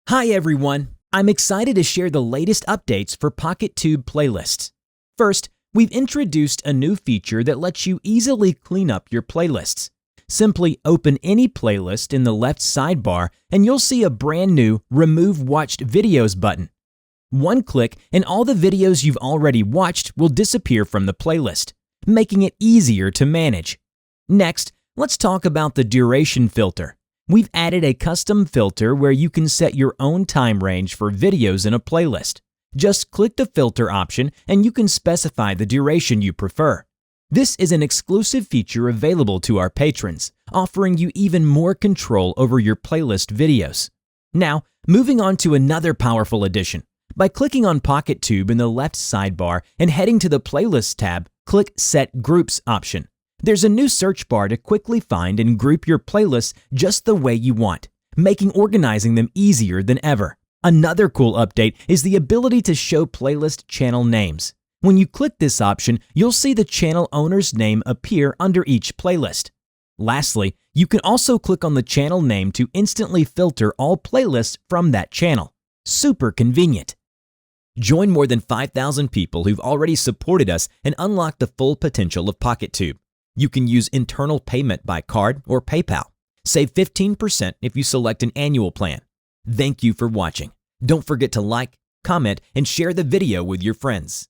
Hi everyone! I'm excited to share the latest updates for PocketTube playlists. First, we've introduced a new feature that lets you easily clean up your playlists. Simply open any playlist in the left sidebar and you'll see a brand new Remove Watched Videos button. One click and all the videos you've already watched will disappear from the playlist, making it easier to manage. Next, let's talk about the duration filter. We've added a custom filter where you can set your own time range for videos in a playlist. Just click the filter option and you can specify the duration you prefer. This is an exclusive feature available to our patrons, offering you even more control over your playlist videos. Now, moving on to another powerful addition. By clicking on PocketTube in the left sidebar and heading to the Playlist tab, click Set Groups option. There's a new search bar to quickly find and group your playlists just the way you want, making organizing them easier than ever. Another cool update is the ability to show playlist channel names. When you click this option, you'll see the channel owner's name appear under each playlist. Lastly, you can also click on the channel name to instantly filter all playlists from that channel. Super convenient. Join more than 5,000 people who've already supported us and unlock the full potential of PocketTube. You can use internal payment by card or PayPal. Save 15% if you select an annual plan. Thank you for watching. Don't forget to like, comment, and share the video with your friends.